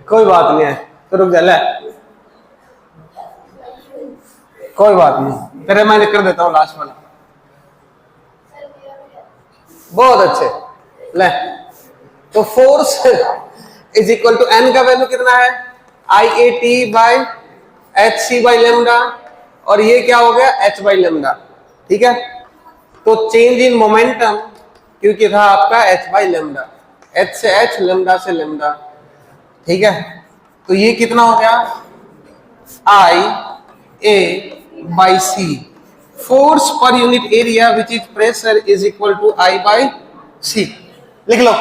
कोई बात नहीं है, तो रुक जा, ले कोई बात नहीं, तेरे मैं कर देता हूँ लास्ट वाला। बहुत अच्छे, ले। तो force is equal to N का वैल्यू कितना है, I A T by H C by lambda, और ये क्या हो गया, एच बाई लेमडा। ठीक है, तो चेंज इन मोमेंटम क्योंकि था आपका एच बाई लेमडा, एच से एच, लेमडा से लेमडा। ठीक है, तो ये कितना हो गया, I A by C, force per unit area which is pressure is equal to I by C. लिख लो।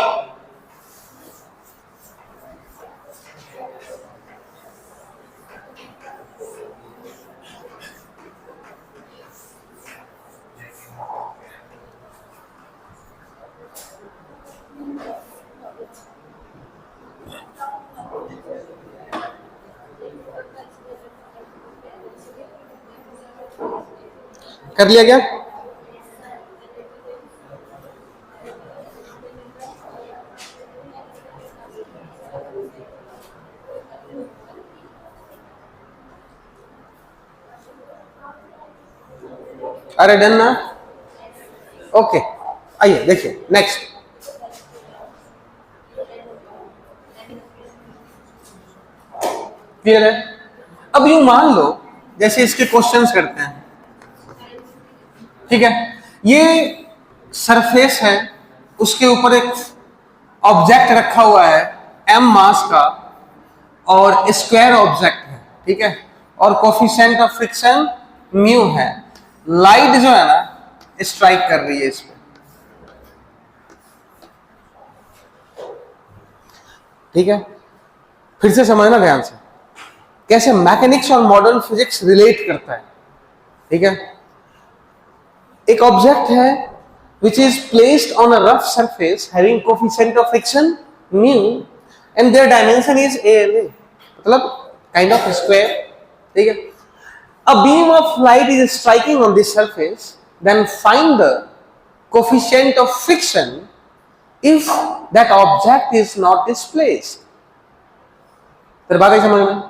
कर लिया क्या, अरे डन ना, ओके। आइए देखिए नेक्स्ट। क्लियर है। अब यूं मान लो जैसे इसके क्वेश्चंस करते हैं, ठीक है, ये सरफेस है, उसके ऊपर एक ऑब्जेक्ट रखा हुआ है m मास का, और स्क्वायर ऑब्जेक्ट है, ठीक है, और कोफिशिएंट ऑफ फ्रिक्शन म्यू है। लाइट जो है ना स्ट्राइक कर रही है इस पे, ठीक है। फिर से समझना ध्यान से कैसे मैकेनिक्स और मॉडर्न फिजिक्स रिलेट करता है, ठीक है। एक ऑब्जेक्ट है which is placed on a rough surface having coefficient of friction mu and their dimension is a and a, मतलब kind of square, ठीक है। A beam of light is striking on this surface, then find the coefficient of friction if that object is not displaced। फिर बात है समझ में।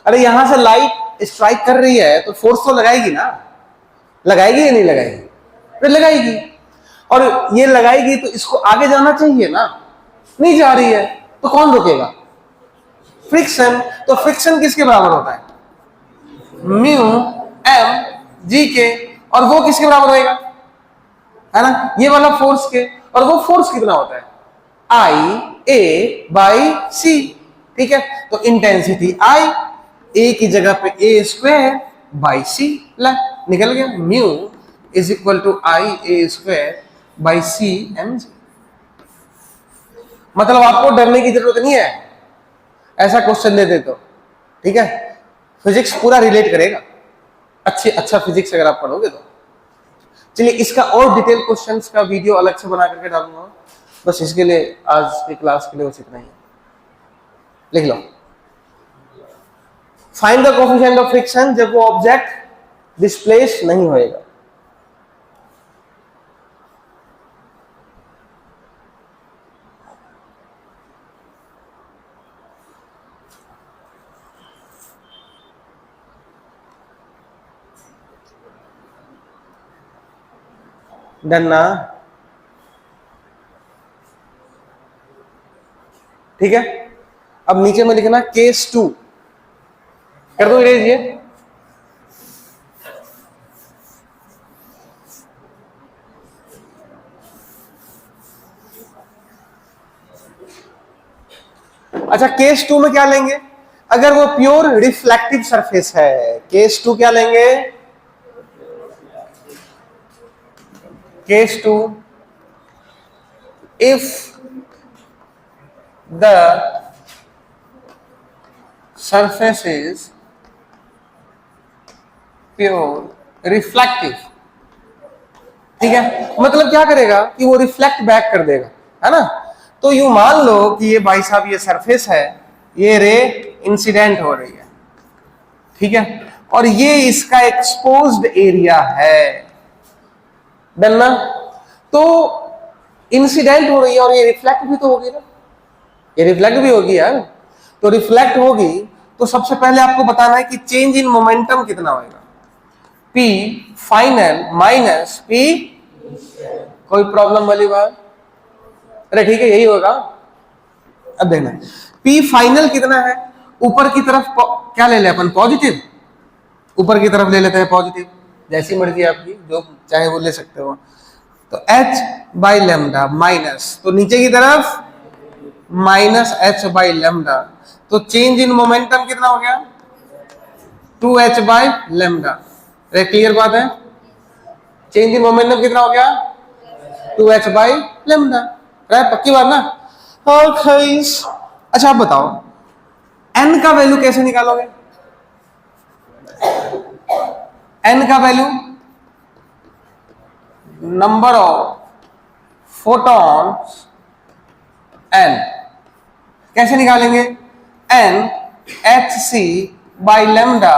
अरे यहां से लाइट स्ट्राइक कर रही है तो फोर्स तो लगाएगी ना, लगाएगी या नहीं लगाएगी, फिर लगाएगी, और ये लगाएगी तो इसको आगे जाना चाहिए ना, नहीं जा रही है, तो कौन रोकेगा, फ्रिक्शन। तो फ्रिक्शन किसके बराबर होता है, म्यू एम जी के, और वो किसके बराबर होएगा, है ना, ये वाला फोर्स के, और वो फोर्स कितना होता है, आई ए बाई सी, ठीक है। तो इंटेंसिटी आई, ए की जगह पे ए स्क्वायर बाई सी, निकल गया, mu is equal to I A square by C M G. मतलब आपको डरने की जरूरत नहीं है ऐसा क्वेश्चन दे दे तो, ठीक है। फिजिक्स पूरा रिलेट करेगा, अच्छा फिजिक्स अगर आप पढ़ोगे तो। चलिए इसका और डिटेल क्वेश्चंस का वीडियो अलग से बना करके डालूंगा, बस इसके लिए आज की क्लास के लिए बस इतना ही। लिख लो, find the coefficient of friction जब वो ऑब्जेक्ट डिस्प्लेस नहीं होएगा। डन ना, ठीक है। अब नीचे में लिखना केस 2 कर दो इरेज ये। अच्छा केस 2 में क्या लेंगे, अगर वो प्योर रिफ्लेक्टिव सरफेस है, केस 2 क्या लेंगे, case 2 if the surface is pure reflective, ठीक है। मतलब क्या करेगा कि वो रिफ्लेक्ट बैक कर देगा, है ना। तो यूं मान लो कि ये भाई साहब ये सरफेस है, ये रे इंसिडेंट हो रही है, ठीक है, और ये इसका एक्सपोज्ड एरिया है, डन ना। तो इंसिडेंट हो रही है और ये रिफ्लेक्ट भी तो होगी ना, ये रिफ्लेक्ट भी होगी यार। तो रिफ्लेक्ट होगी, तो सबसे पहले आपको बताना है कि चेंज इन मोमेंटम कितना होगा, P फाइनल माइनस P, कोई प्रॉब्लम वाली बात? अरे ठीक है, यही होगा। अब देखना, P फाइनल कितना है, ऊपर की तरफ क्या ले ले अपन, पॉजिटिव, ऊपर की तरफ ले लेते हैं पॉजिटिव, जैसी मर्जी आपकी, जो चाहे वो ले सकते हो। तो h बाई लेमडा माइनस, तो नीचे की तरफ माइनस h बाई लेमडा, तो चेंज इन मोमेंटम कितना हो गया, 2h बाई लेमडा। क्लियर बात है, चेंज इन मोमेंटम कितना हो गया, 2h बाई लेमडा। पक्की बात ना? ओके। अच्छा आप बताओ n का वैल्यू कैसे निकालोगे, n का value, number of photons n, कैसे निकालेंगे, n H C by lambda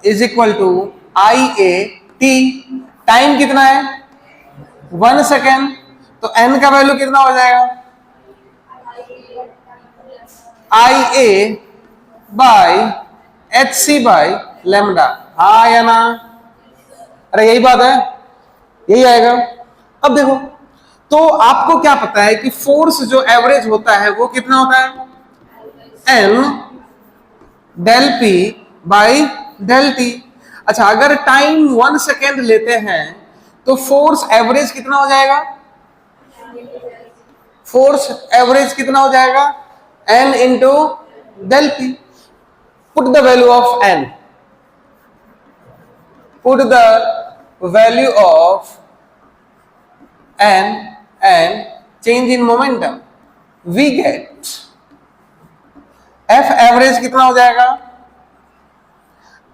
is equal to I A T, time कितना है 1 सेकेंड, तो n का वैल्यू कितना हो जाएगा, I A by H C by lambda, हाँ या ना? अरे यही बात है, यही आएगा। अब देखो, तो आपको क्या पता है कि फोर्स जो एवरेज होता है वो कितना होता है, N del P by del T. अच्छा, अगर टाइम 1 सेकेंड लेते हैं तो फोर्स एवरेज कितना हो जाएगा, फोर्स एवरेज कितना हो जाएगा, N into del P. Put the value of N, put the value of n and change in momentum, we get f average कितना हो जाएगा,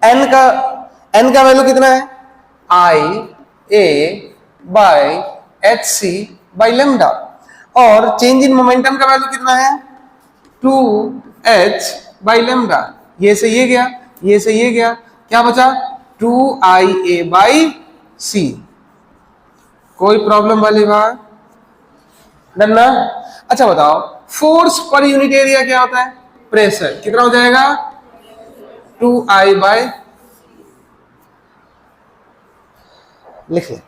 n का वैल्यू कितना है, i a by H C by lambda, और change in momentum का value कितना है, 2h बाई लेमडा। ये से ये गया, ये से ये गया, क्या बचा, 2ia बाई सी। कोई प्रॉब्लम वाली बात? डन ना? अच्छा बताओ, फोर्स पर यूनिट एरिया क्या होता है, प्रेशर कितना हो जाएगा, 2i बाई, लिख ले,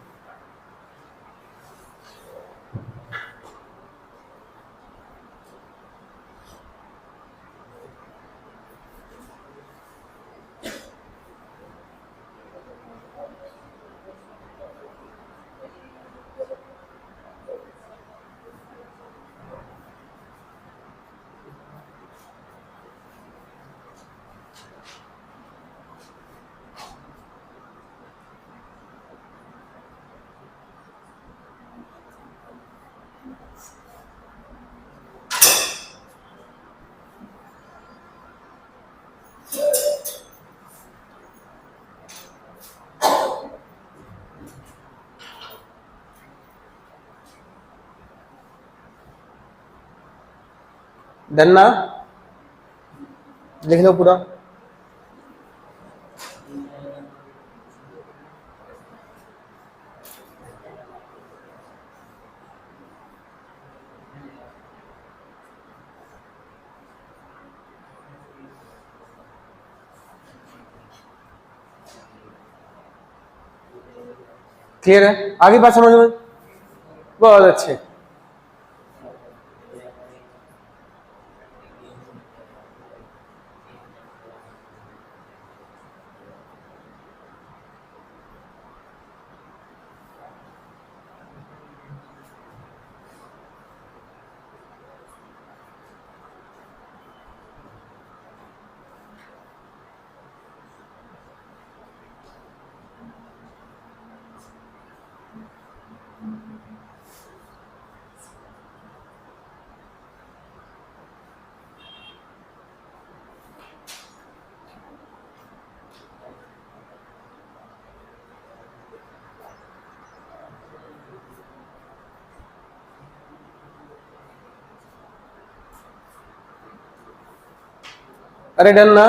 डन ना? लिख लो पूरा। क्लियर है, आगे बात समझ में, बहुत अच्छे। अरे डन ना?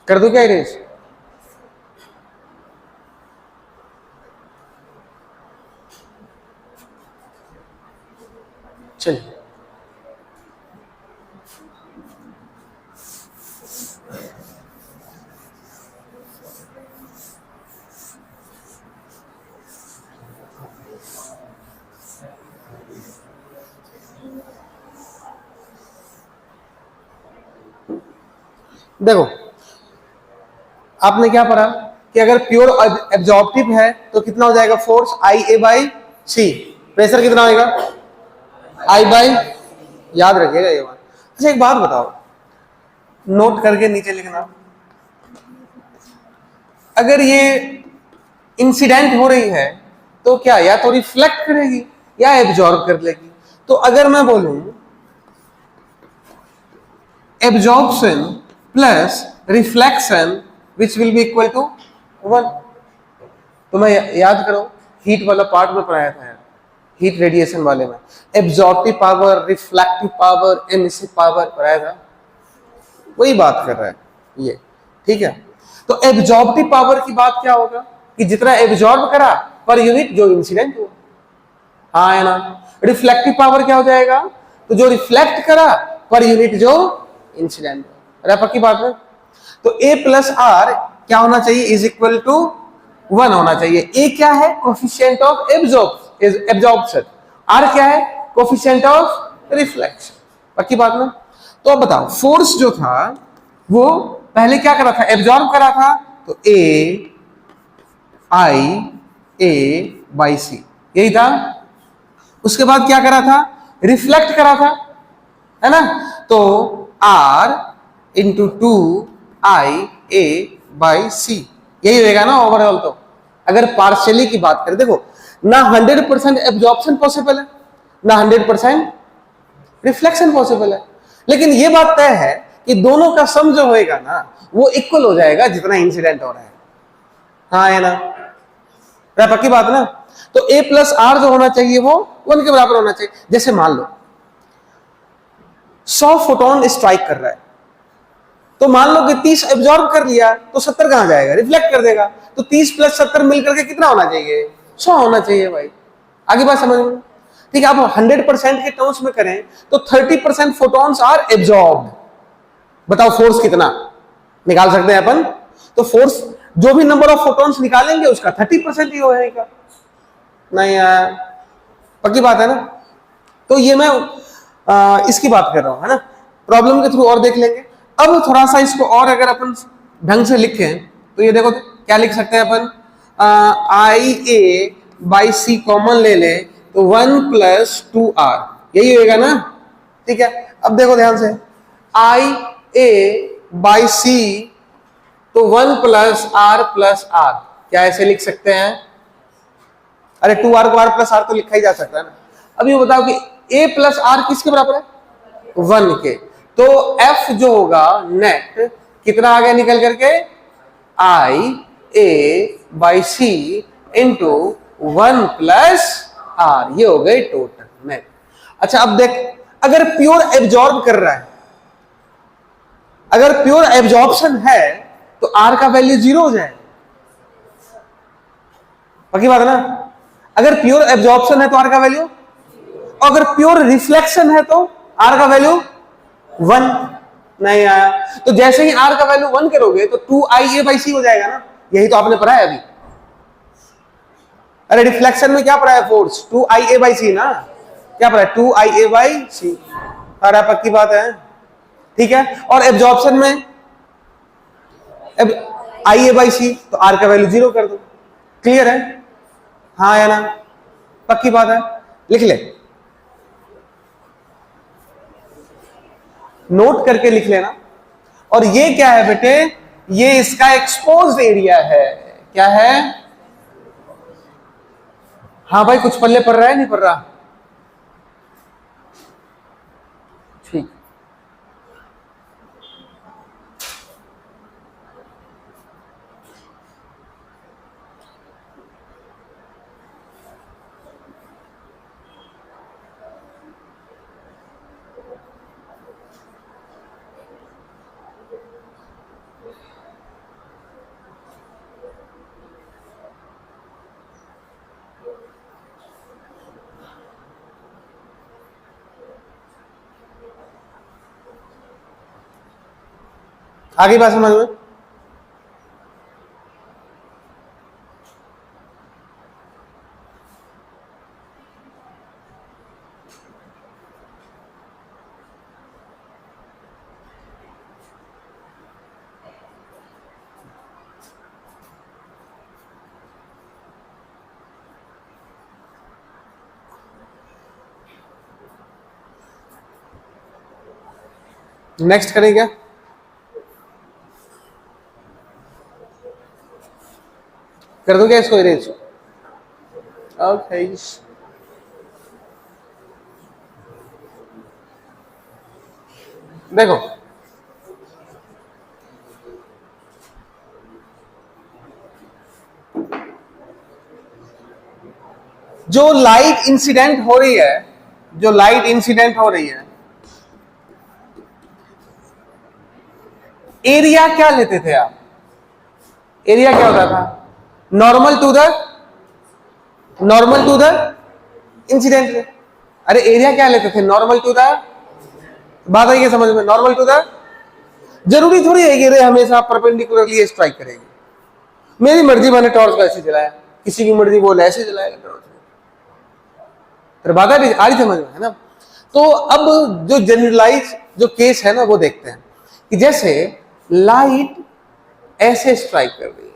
कर दो क्या इरेज? चलिए देखो, आपने क्या पढ़ा कि अगर प्योर एब्जॉर्प्टिव है तो कितना हो जाएगा force? I A by C. Pressure कितना होगा? आई बाई, याद रखिएगा ये बात। अच्छा एक बात बताओ, नोट करके नीचे लिखना, अगर ये इंसिडेंट हो रही है तो क्या या तो रिफ्लेक्ट करेगी या एब्जॉर्ब कर लेगी। तो अगर मैं बोलूं absorption plus reflection which will be equal to 1, तो मैं याद करो हीट वाला पार्ट में पढ़ाया था यार, हीट रेडिएशन वाले में absorptive power, reflective power, emissive power पढ़ाया था, वही बात कर रहा है ये, ठीक है। तो एब्जॉर्प्टिव पावर की बात क्या होगा कि जितना एब्जॉर्ब करा पर यूनिट जो इंसिडेंट हुआ, हाँ है ना। रिफ्लेक्टिव पावर क्या हो जाएगा? तो जो रिफ्लेक्ट करा पर यूनिट जो इंसिडेंट हुआ, पक्की बात है। तो ए प्लस आर क्या होना चाहिए? इज इक्वल टू 1 होना चाहिए। ए क्या है? Coefficient of absorption. आर क्या है? Coefficient of reflection. पक्की बात ना। तो अब बताओ फोर्स जो था वो पहले क्या करा था? एब्जॉर्ब करा था, तो ए आई ए बाई सी यही था। उसके बाद क्या करा था? रिफ्लेक्ट करा था, है ना। तो R into 2 I A by C यही रहेगा ना ओवरऑल। तो अगर पार्शियली की बात करें, देखो ना 100% एब्जॉर्प्शन पॉसिबल है ना 100% रिफ्लेक्शन पॉसिबल है, लेकिन ये बात तय है कि दोनों का सम जो होएगा ना वो इक्वल हो जाएगा जितना इंसिडेंट हो रहा है, हाँ है ना, पक्की बात ना। तो ए प्लस आर जो होना चाहिए वो 1 के बराबर होना चाहिए। जैसे मान लो 100 फोटोन स्ट्राइक कर रहा है, तो मान लो कि 30 एब्जॉर्ब कर लिया तो 70 कहां जाएगा? रिफ्लेक्ट कर देगा। तो 30 प्लस 70 मिलकर के कितना होना चाहिए? 100 होना चाहिए भाई। आगे बात समझ में? ठीक है। आप 100% के टर्म्स में करें तो 30% फोटॉन्स आर एब्जॉर्ब्ड। बताओ फोर्स कितना निकाल सकते हैं अपन? तो फोर्स जो भी नंबर ऑफ फोटॉन्स निकालेंगे उसका 30% ही होगा। नहीं यार, पक्की बात है ना। तो ये मैं इसकी बात कर रहा हूं, है ना। प्रॉब्लम के थ्रू और देख लेंगे। अब थोड़ा सा इसको और अगर अपन ढंग से लिखें तो ये देखो क्या लिख सकते हैं अपन? आई ए बाई सी कॉमन ले ले तो 1 प्लस 2 आर यही होगा ना, ठीक है। अब देखो ध्यान से, आई ए बाई सी तो 1 प्लस आर, क्या ऐसे लिख सकते हैं? अरे 2 आर को आर प्लस आर तो लिखा ही जा सकता है ना। अब ये बताओ कि ए प्लस आर किसके बराबर है? 1 के। तो एफ जो होगा नेट कितना आ गया निकल करके? I A by C into 1 plus R, ये हो गए टोटल नेट। अच्छा अब देख, अगर प्योर एब्जॉर्ब कर रहा है, अगर प्योर एब्जॉर्प्शन है तो आर का वैल्यू 0 हो जाए, पक्की बात है ना। अगर प्योर एब्जॉर्प्शन है तो आर का वैल्यू, अगर प्योर रिफ्लेक्शन है तो आर का वैल्यू 1 नहीं आया। तो जैसे ही आर का वैल्यू 1 करोगे तो 2 IA बाई सी हो जाएगा ना, यही तो आपने पढ़ा है अभी। अरे रिफ्लेक्शन में क्या पढ़ा है? फोर्स 2IA बाई सी ना, क्या पढ़ा है? 2IA बाई सी। अरे पक्की बात है, ठीक है। और एब्जॉर्प्शन में IA बाई सी तो आर का वैल्यू 0 कर दो, क्लियर है, हाँ या ना, पक्की बात है। लिख ले, नोट करके लिख लेना। और ये क्या है बेटे? ये इसका एक्सपोज्ड एरिया है। क्या है? हाँ भाई कुछ पल्ले पड़ रहा है नहीं पड़ रहा? ठीक, आगे बात समझ में? नेक्स्ट करें क्या? कर दूं क्या इसको इरेज? ओके, देखो जो लाइट इंसिडेंट हो रही है, जो लाइट इंसिडेंट हो रही है, एरिया क्या लेते थे आप? एरिया क्या होता था? Normal to the incident. अरे एरिया क्या लेते थे? नॉर्मल टू द, बात आई है समझ में? नॉर्मल टू द, जरूरी थोड़ी है कि रे हमेशा परपेंडिकुलरली स्ट्राइक करेगी। मेरी मर्जी मैंने टॉर्च को ऐसे जलाया, किसी की मर्जी वो ऐसे जलाएगा टॉर्च। फिर बात आ रही समझ में, है ना? तो अब जो जनरलाइज जो केस है ना वो देखते हैं कि जैसे लाइट ऐसे स्ट्राइक कर रही है,